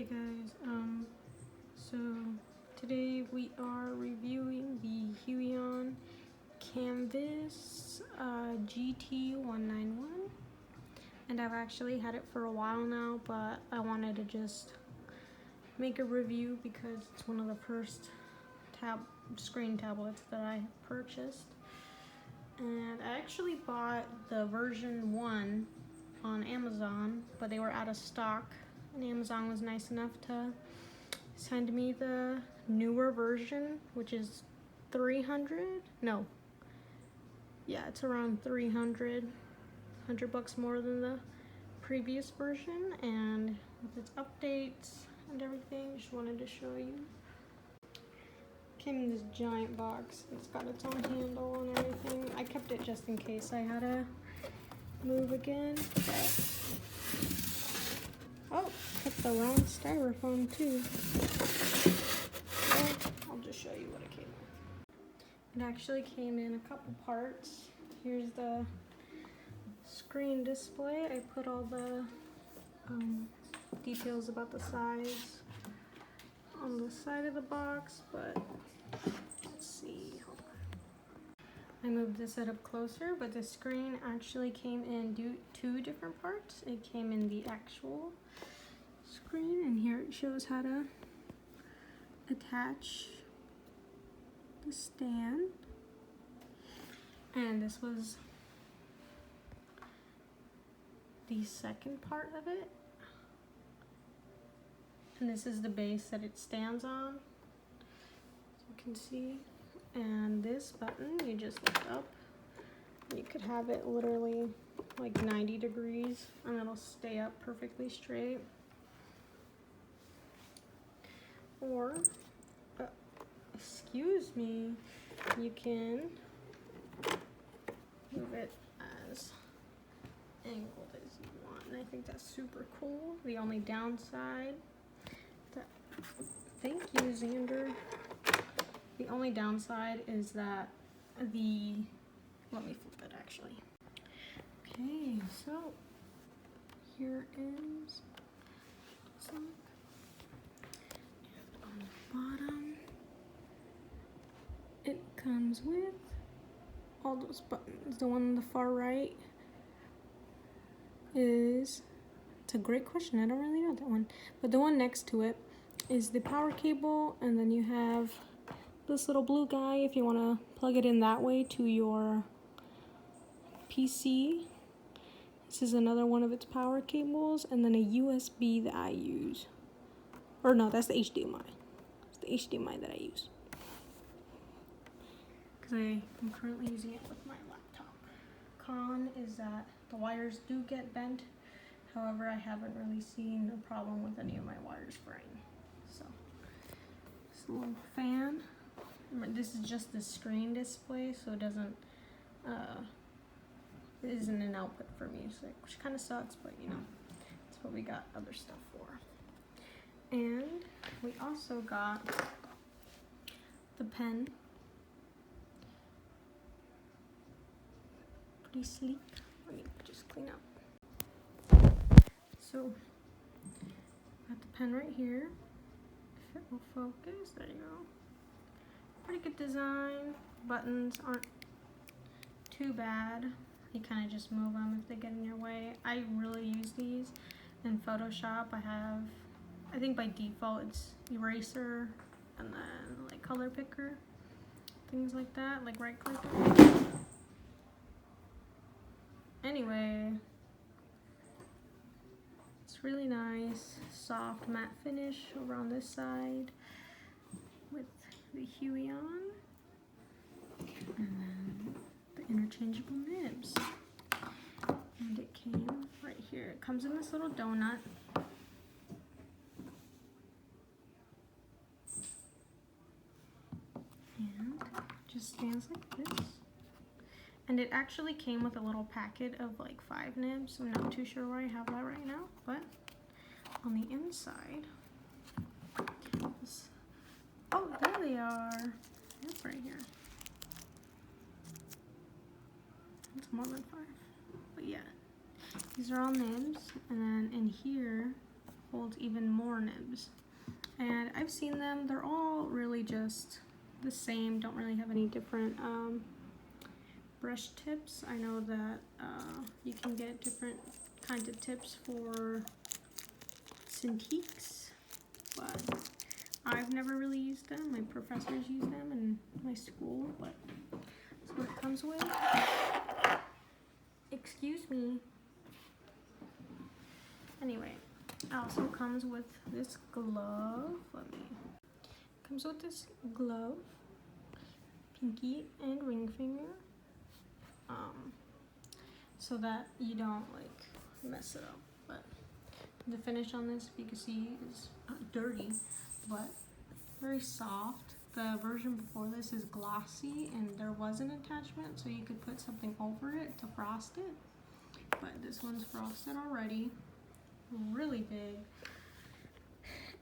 Hey guys, so today we are reviewing the Huion Kamvas GT-191, and I've actually had it for a while now, but I wanted to just make a review because it's one of the first screen tablets that I purchased. And I actually bought the version 1 on Amazon, but they were out of stock, and Amazon was nice enough to send me the newer version, which is 300. No, yeah, it's around 300 $100 more than the previous version, and with its updates and everything, just wanted to show you. Came in this giant box. It's got its own handle and everything. I kept it just in case I had to move again. Oh, kept the wrong styrofoam too. So I'll just show you what it came with. It actually came in a couple parts. Here's the screen display. I put all the details about the size on the side of the box, but let's see. Hold on. I moved this setup closer, but the screen actually came in two different parts. It came in the actual screen, and here it shows how to attach the stand. And this was the second part of it. And this is the base that it stands on, as you can see. And this button, you just lift up. You could have it literally like 90 degrees, and it'll stay up perfectly straight. Or, excuse me, you can move it as angled as you want. And I think that's super cool. The only downside, thank you, Xander. The only downside is that let me flip it actually. Okay, so here is some on the bottom. It comes with all those buttons. The one on the far right it's a great question. I don't really know that one. But the one next to it is the power cable, and then you have this little blue guy if you want to plug it in that way to your PC. This is another one of its power cables, and then a USB that I use. Or no, that's the HDMI. It's the HDMI that I use, because I am currently using it with my laptop. Con is that the wires do get bent. However, I haven't really seen a problem with any of my wires fraying. So, this little fan. This is just the screen display, so it doesn't, it isn't an output for music, which kind of sucks, but you know, that's what we got other stuff for. And we also got the pen. Pretty sleek. Let me just clean up. So, got the pen right here. If it will focus, there you go. Pretty good design. Buttons aren't too bad. You kind of just move them if they get in your way. I really use these in Photoshop. I think by default it's eraser and then like color picker, things like that, like right click. Anyway, it's really nice, soft matte finish over on this side with the Huion, and then the interchangeable nibs. And it came right here. It comes in this little donut. And just stands like this. And it actually came with a little packet of like 5 nibs. I'm not too sure where I have that right now, but on the inside, oh, there they are. That's right here. It's more than 5, but yeah, these are all nibs. And then in here holds even more nibs. And I've seen them, they're all really just the same, don't really have any different brush tips. I know that you can get different kinds of tips for Cintiqs, but I've never really used them. My professors use them in my school, but that's what it comes with. Excuse me. Anyway, it also comes with this glove. Comes with this glove, pinky and ring finger, so that you don't like mess it up. But the finish on this, if you can see, is dirty, but very soft. The version before this is glossy, and there was an attachment so you could put something over it to frost it, but this one's frosted already, really big.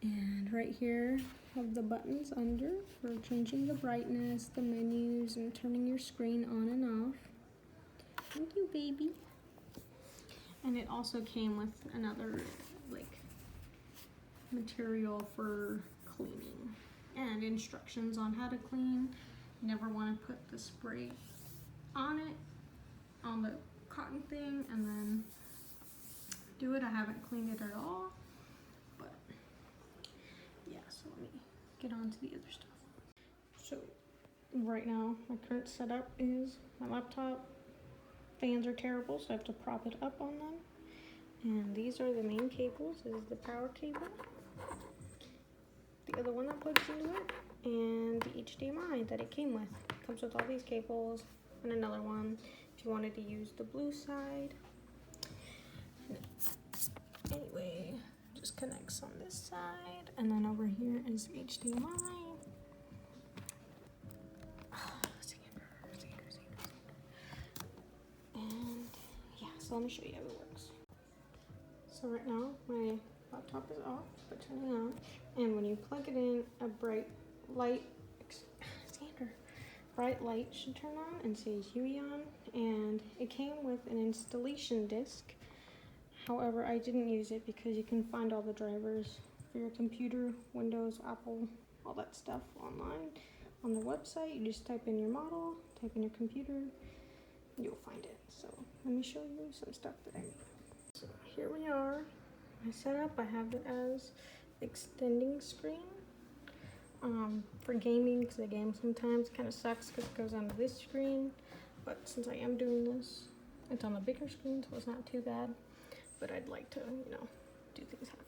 And right here have the buttons under for changing the brightness, the menus, and turning your screen on and off. Thank you, baby. And it also came with another like material for cleaning and instructions on how to clean. You never want to put the spray on it, on the cotton thing, and then do it. I haven't cleaned it at all, but yeah, so let me get on to the other stuff. So right now my current setup is my laptop fans are terrible, so I have to prop it up on them. And these are the main cables. This is the power cable, the other one that plugs into it, and the HDMI that it came with. It comes with all these cables and another one if you wanted to use the blue side. Anyway, just connects on this side, and then over here is HDMI. And yeah, so let me show you how it works. So right now my laptop is off, but turning on, and when you plug it in, a bright light should turn on and say Huion, and it came with an installation disc. However, I didn't use it because you can find all the drivers for your computer, Windows, Apple, all that stuff online on the website. You just type in your model, type in your computer, and you'll find it. So let me show you some stuff that I made. So here we are. My setup, I have it as extending screen for gaming, because the game sometimes kind of sucks because it goes onto this screen. But since I am doing this, it's on the bigger screen, so it's not too bad. But I'd like to, you know, do things happen.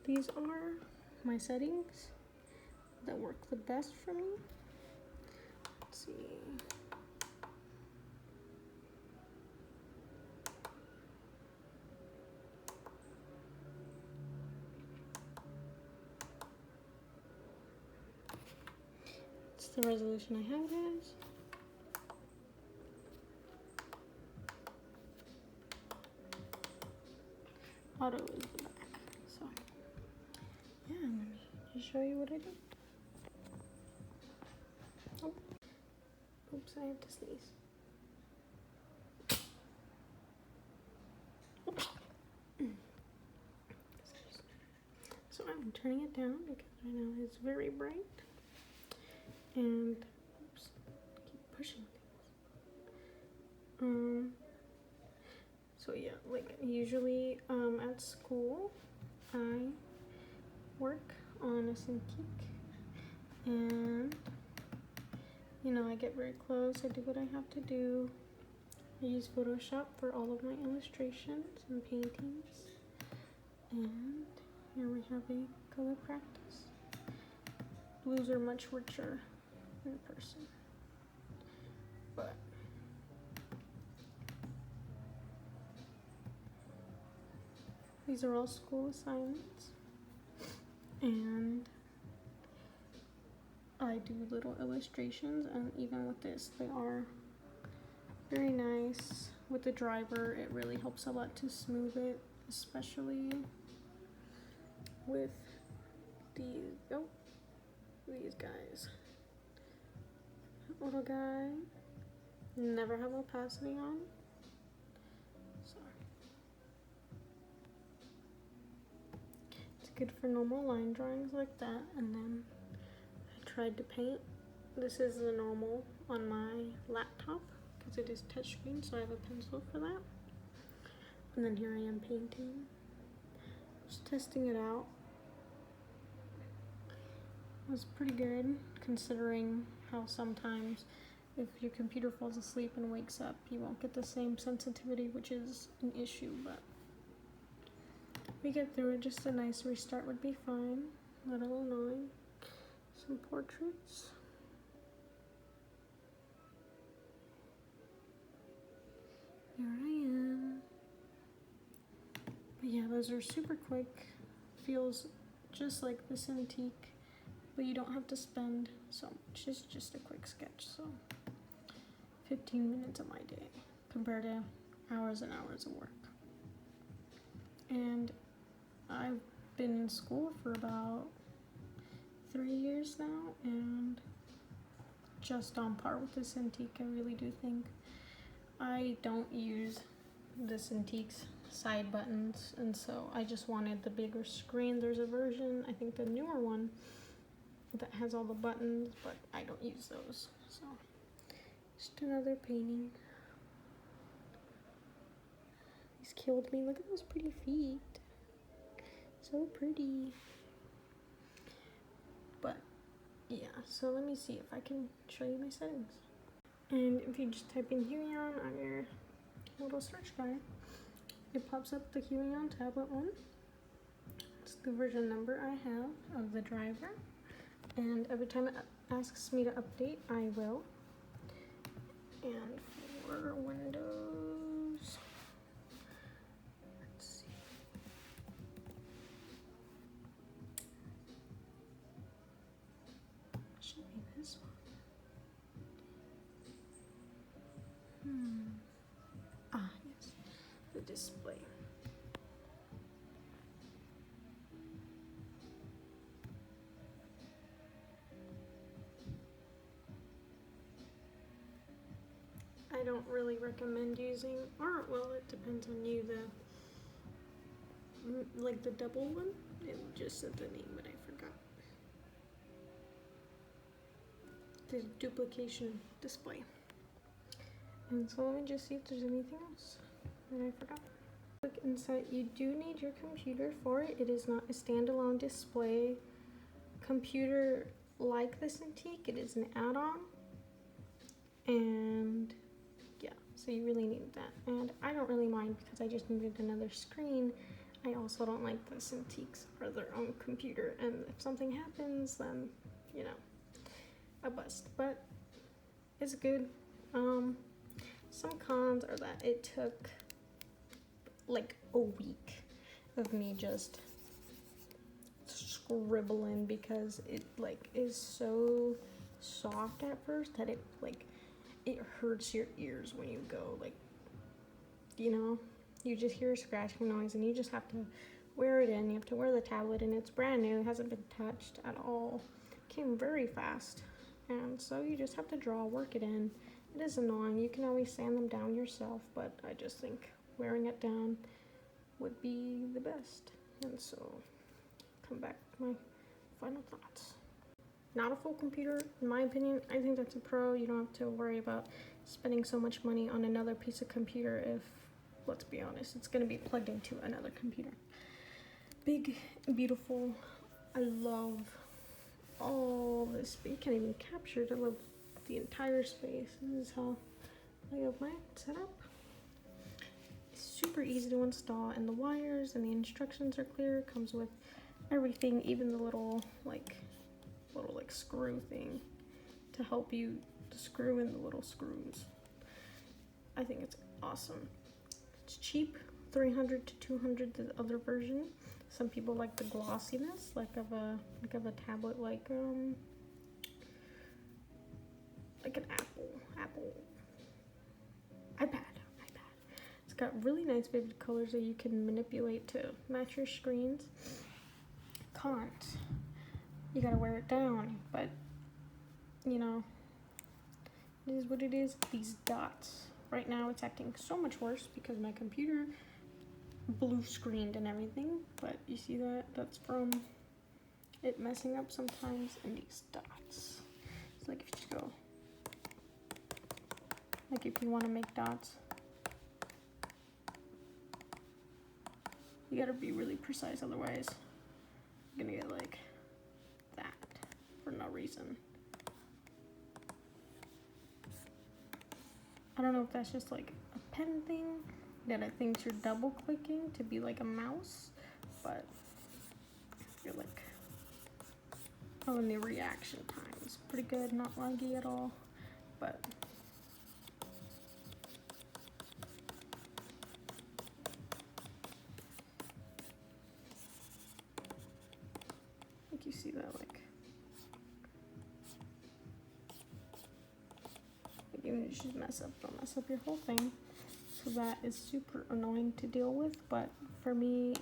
These are my settings that work the best for me. Let's see. It's the resolution I have it as. Auto is the back. So yeah, let me just show you what I did. Oh. Oops, I have to sneeze. So I'm turning it down because right now it's very bright. And oops, keep pushing things. So yeah, like usually at school, I work on a Cintiq, and you know, I get very close, I do what I have to do. I use Photoshop for all of my illustrations and paintings. And here we have a color practice. Blues are much richer in person, but these are all school assignments, and I do little illustrations, and even with this, they are very nice. With the driver, it really helps a lot to smooth it, especially with these guys. Little guy, never have opacity on. So good for normal line drawings like that. And then I tried to paint. This is the normal on my laptop because it is touchscreen, so I have a pencil for that. And then here I am painting. Just testing it out. It was pretty good considering how sometimes if your computer falls asleep and wakes up, you won't get the same sensitivity, which is an issue, but we get through it. Just a nice restart would be fine. A little annoying. Some portraits. Here I am. But yeah, those are super quick. Feels just like this antique, but you don't have to spend so much. It's just a quick sketch, so 15 minutes of my day compared to hours and hours of work. And I've been in school for about 3 years now, and just on par with this antique. I really do think. I don't use this antique's side buttons, and so I just wanted the bigger screen. There's a version, I think the newer one, that has all the buttons, but I don't use those. So just another painting. He's killed me. Look at those pretty feet. So pretty. But yeah, so let me see if I can show you my settings. And if you just type in Huion on your little search bar, it pops up the Huion tablet one. It's the version number I have of the driver. And every time it asks me to update, I will. And for Windows, let's see. Should be this one. Ah, yes, the display. I don't really recommend using, or well, it depends on you, like the double one. It just said the name, but I forgot. The duplication display. And so let me just see if there's anything else that I forgot. Quick insight, you do need your computer for it. It is not a standalone display computer like this antique. It is an add-on. And yeah, so you really need that. And I don't really mind because I just needed another screen. I also don't like this antiques or their own computer. And if something happens, then, you know, a bust. But it's good. Some cons are that it took like a week of me just scribbling because it like is so soft at first that it like it hurts your ears when you go, like, you know, you just hear a scratching noise and you just have to wear it in. You have to wear the tablet, and it's brand new, it hasn't been touched at all. It came very fast, and so you just have to draw, work it in. It is annoying. You can always sand them down yourself, but I just think wearing it down would be the best. And so, come back to my final thoughts. Not a full computer, in my opinion. I think that's a pro. You don't have to worry about spending so much money on another piece of computer if, let's be honest, it's gonna be plugged into another computer. Big, beautiful. I love all this. You can't even capture it. I love the entire space. This is how I have mine set up. It's super easy to install, and the wires and the instructions are clear. It comes with everything, even the little screw thing to help you to screw in the little screws. I think it's awesome. It's cheap, $300 to $200 the other version. Some people like the glossiness, like of a tablet, like an iPad. It's got really nice vivid colors that you can manipulate to match your screens. Cons, you gotta wear it down, but you know, it is what it is. These dots, right now it's acting so much worse because my computer blue screened and everything, but you see that? That's from it messing up sometimes in these dots. It's like if you just go, like if you want to make dots, you gotta be really precise, otherwise you're gonna get like that for no reason. I don't know if that's just like a pen thing that it thinks you're double clicking to be like a mouse, but you're like, oh, and the reaction time is pretty good, not laggy at all, but I think you see that, like even if you just mess up, don't mess up your whole thing. So that is super annoying to deal with, but for me,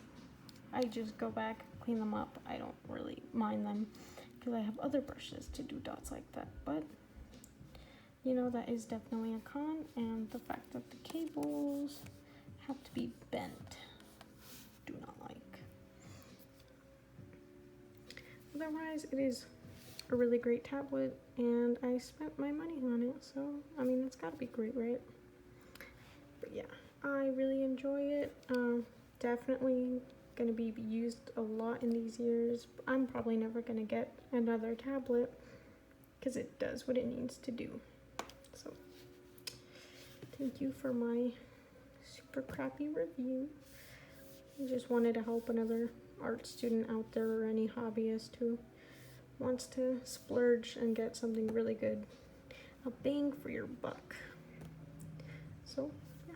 I just go back, clean them up. I don't really mind them because I have other brushes to do dots like that, but you know, that is definitely a con, and the fact that the cables have to be bent, do not like. Otherwise, it is a really great tablet, and I spent my money on it, so I mean, it's gotta be great, right? But yeah, I really enjoy it. Definitely gonna be used a lot in these years. I'm probably never gonna get another tablet because it does what it needs to do. So thank you for my super crappy review. I just wanted to help another art student out there, or any hobbyist who wants to splurge and get something really good, a bang for your buck. So yeah,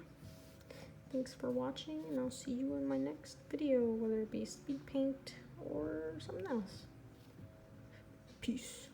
thanks for watching, and I'll see you in my next video, whether it be speed paint or something else. Peace.